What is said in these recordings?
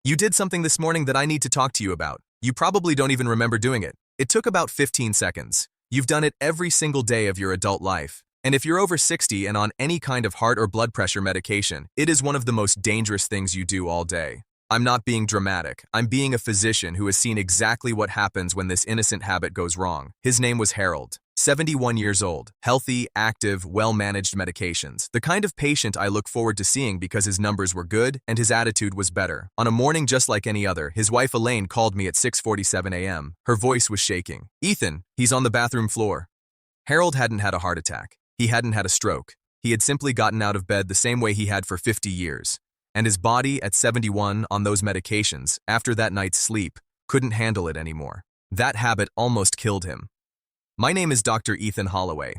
You did something this morning that I need to talk to you about. You probably don't even remember doing it. It took about 15 seconds. You've done it every single day of your adult life. And if you're over 60 and on any kind of heart or blood pressure medication, it is one of the most dangerous things you do all day. I'm not being dramatic. I'm being a physician who has seen exactly what happens when this innocent habit goes wrong. His name was Harold. 71 years old, healthy, active, well-managed medications. The kind of patient I look forward to seeing because his numbers were good and his attitude was better. On a morning just like any other, his wife Elaine called me at 6:47 a.m. Her voice was shaking. "Ethan, he's on the bathroom floor." Harold hadn't had a heart attack. He hadn't had a stroke. He had simply gotten out of bed the same way he had for 50 years. And his body, at 71 on those medications, after that night's sleep, couldn't handle it anymore. That habit almost killed him. My name is Dr. Ethan Holloway.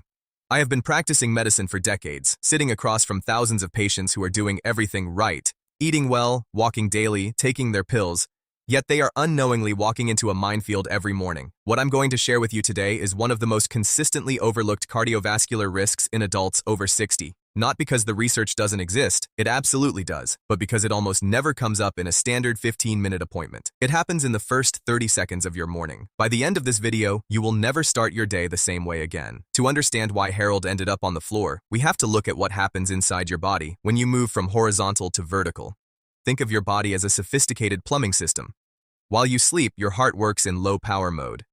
I have been practicing medicine for decades, sitting across from thousands of patients who are doing everything right, eating well, walking daily, taking their pills, yet they are unknowingly walking into a minefield every morning. What I'm going to share with you today is one of the most consistently overlooked cardiovascular risks in adults over 60. Not because the research doesn't exist, it absolutely does, but because it almost never comes up in a standard 15-minute appointment. It happens in the first 30 seconds of your morning. By the end of this video, you will never start your day the same way again. To understand why Harold ended up on the floor, we have to look at what happens inside your body when you move from horizontal to vertical. Think of your body as a sophisticated plumbing system. While you sleep, your heart works in low power mode.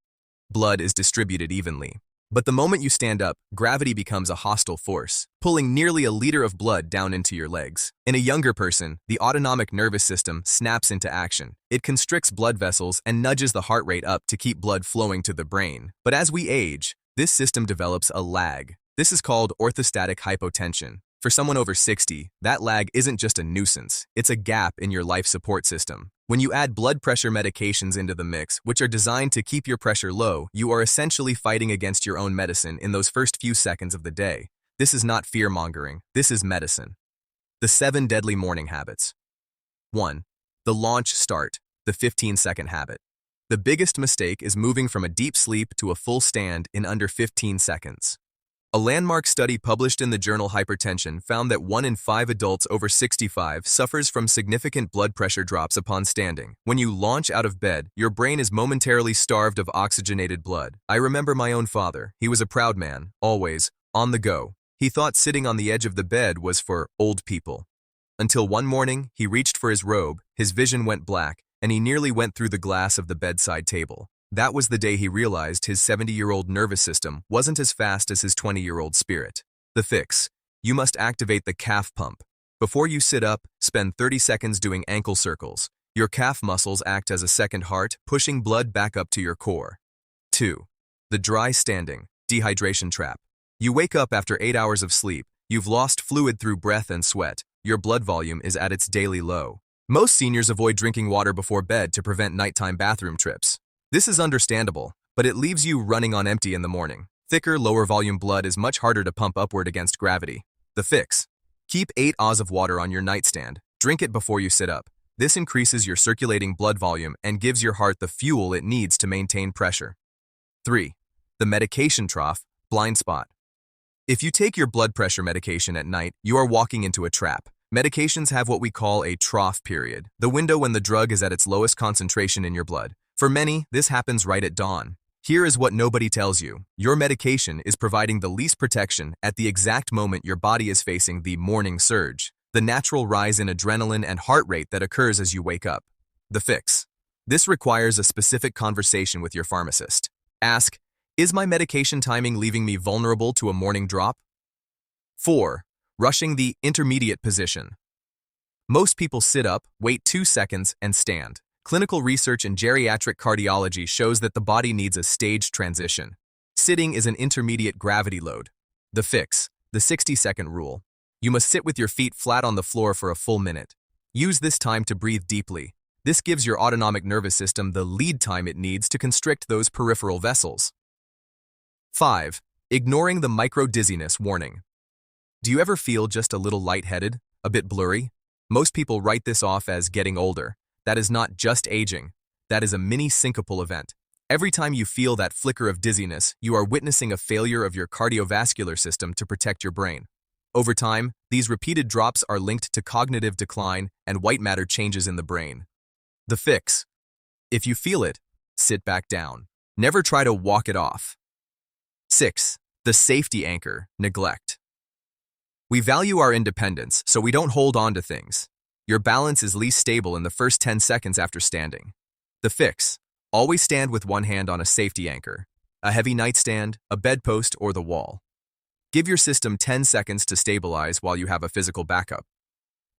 Blood is distributed evenly. But the moment you stand up, gravity becomes a hostile force, pulling nearly a liter of blood down into your legs. In a younger person, the autonomic nervous system snaps into action. It constricts blood vessels and nudges the heart rate up to keep blood flowing to the brain. But as we age, this system develops a lag. This is called orthostatic hypotension. For someone over 60, that lag isn't just a nuisance, it's a gap in your life support system. When you add blood pressure medications into the mix, which are designed to keep your pressure low, you are essentially fighting against your own medicine in those first few seconds of the day. This is not fear-mongering, this is medicine. The 7 deadly morning habits. 1. The launch start, the 15-second habit. The biggest mistake is moving from a deep sleep to a full stand in under 15 seconds. A landmark study published in the journal Hypertension found that 1 in 5 adults over 65 suffers from significant blood pressure drops upon standing. When you launch out of bed, your brain is momentarily starved of oxygenated blood. I remember my own father. He was a proud man, always, on the go. He thought sitting on the edge of the bed was for old people. Until one morning, he reached for his robe, his vision went black, and he nearly went through the glass of the bedside table. That was the day he realized his 70-year-old nervous system wasn't as fast as his 20-year-old spirit. The fix. You must activate the calf pump. Before you sit up, spend 30 seconds doing ankle circles. Your calf muscles act as a second heart, pushing blood back up to your core. 2. The dry standing, dehydration trap. You wake up after 8 hours of sleep. You've lost fluid through breath and sweat. Your blood volume is at its daily low. Most seniors avoid drinking water before bed to prevent nighttime bathroom trips. This is understandable, but it leaves you running on empty in the morning. Thicker, lower volume blood is much harder to pump upward against gravity. The fix. Keep 8 Oz of water on your nightstand. Drink it before you sit up. This increases your circulating blood volume and gives your heart the fuel it needs to maintain pressure. 3. The medication trough, blind spot. If you take your blood pressure medication at night, you are walking into a trap. Medications have what we call a trough period, the window when the drug is at its lowest concentration in your blood. For many, this happens right at dawn. Here is what nobody tells you. Your medication is providing the least protection at the exact moment your body is facing the morning surge, the natural rise in adrenaline and heart rate that occurs as you wake up. The fix. This requires a specific conversation with your pharmacist. Ask, is my medication timing leaving me vulnerable to a morning drop? 4. Rushing the intermediate position. Most people sit up, wait 2 seconds, and stand. Clinical research in geriatric cardiology shows that the body needs a staged transition. Sitting is an intermediate gravity load. The fix, the 60-second rule. You must sit with your feet flat on the floor for a full minute. Use this time to breathe deeply. This gives your autonomic nervous system the lead time it needs to constrict those peripheral vessels. 5. Ignoring the micro-dizziness warning. Do you ever feel just a little lightheaded, a bit blurry? Most people write this off as getting older. That is not just aging. That is a mini syncopal event. Every time you feel that flicker of dizziness, you are witnessing a failure of your cardiovascular system to protect your brain. Over time, these repeated drops are linked to cognitive decline and white matter changes in the brain. The fix. If you feel it, sit back down. Never try to walk it off. 6. The safety anchor, neglect. We value our independence, so we don't hold on to things. Your balance is least stable in the first 10 seconds after standing. The fix. Always stand with one hand on a safety anchor, a heavy nightstand, a bedpost, or the wall. Give your system 10 seconds to stabilize while you have a physical backup.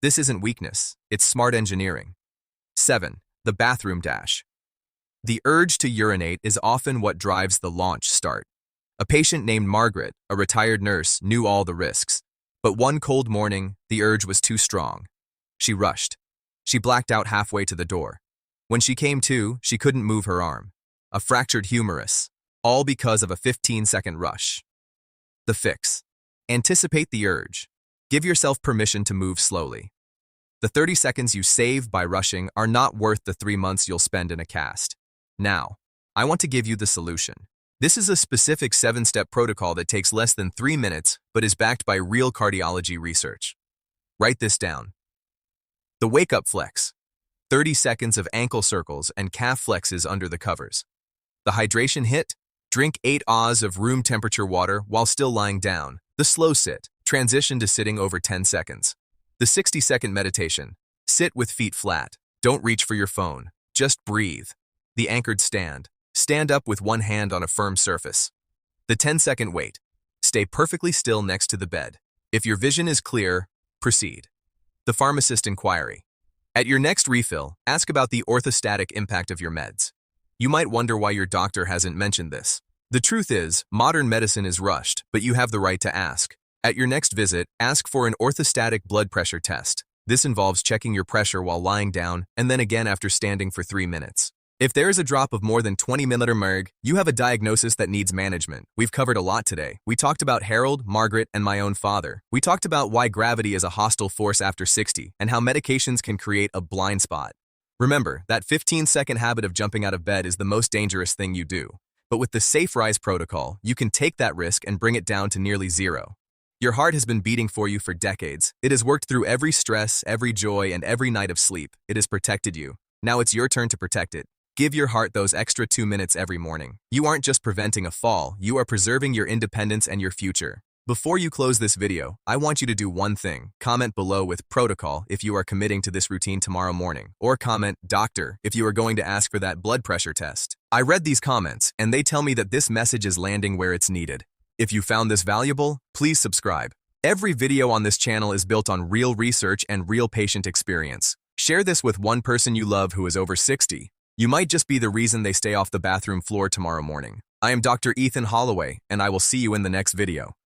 This isn't weakness, it's smart engineering. 7. The bathroom dash. The urge to urinate is often what drives the launch start. A patient named Margaret, a retired nurse, knew all the risks. But one cold morning, the urge was too strong. She rushed. She blacked out halfway to the door. When she came to, she couldn't move her arm. A fractured humerus, all because of a 15-second rush. The fix. Anticipate the urge. Give yourself permission to move slowly. The 30 seconds you save by rushing are not worth the 3 months you'll spend in a cast. Now, I want to give you the solution. This is a specific 7-step protocol that takes less than 3 minutes but is backed by real cardiology research. Write this down. The wake-up flex. 30 seconds of ankle circles and calf flexes under the covers. The hydration hit. Drink 8 Oz of room temperature water while still lying down. The slow sit. Transition to sitting over 10 seconds. The 60-second meditation. Sit with feet flat. Don't reach for your phone. Just breathe. The anchored stand. Stand up with one hand on a firm surface. The 10-second wait. Stay perfectly still next to the bed. If your vision is clear, proceed. The pharmacist inquiry. At your next refill, ask about the orthostatic impact of your meds. You might wonder why your doctor hasn't mentioned this. The truth is, modern medicine is rushed, but you have the right to ask. At your next visit, ask for an orthostatic blood pressure test. This involves checking your pressure while lying down and then again after standing for 3 minutes. If there is a drop of more than 20 mmHg, you have a diagnosis that needs management. We've covered a lot today. We talked about Harold, Margaret, and my own father. We talked about why gravity is a hostile force after 60 and how medications can create a blind spot. Remember, that 15-second habit of jumping out of bed is the most dangerous thing you do. But with the Safe Rise protocol, you can take that risk and bring it down to nearly zero. Your heart has been beating for you for decades. It has worked through every stress, every joy, and every night of sleep. It has protected you. Now it's your turn to protect it. Give your heart those extra 2 minutes every morning. You aren't just preventing a fall, you are preserving your independence and your future. Before you close this video, I want you to do one thing. Comment below with protocol if you are committing to this routine tomorrow morning. Or comment doctor if you are going to ask for that blood pressure test. I read these comments and they tell me that this message is landing where it's needed. If you found this valuable, please subscribe. Every video on this channel is built on real research and real patient experience. Share this with one person you love who is over 60. You might just be the reason they stay off the bathroom floor tomorrow morning. I am Dr. Ethan Holloway, and I will see you in the next video.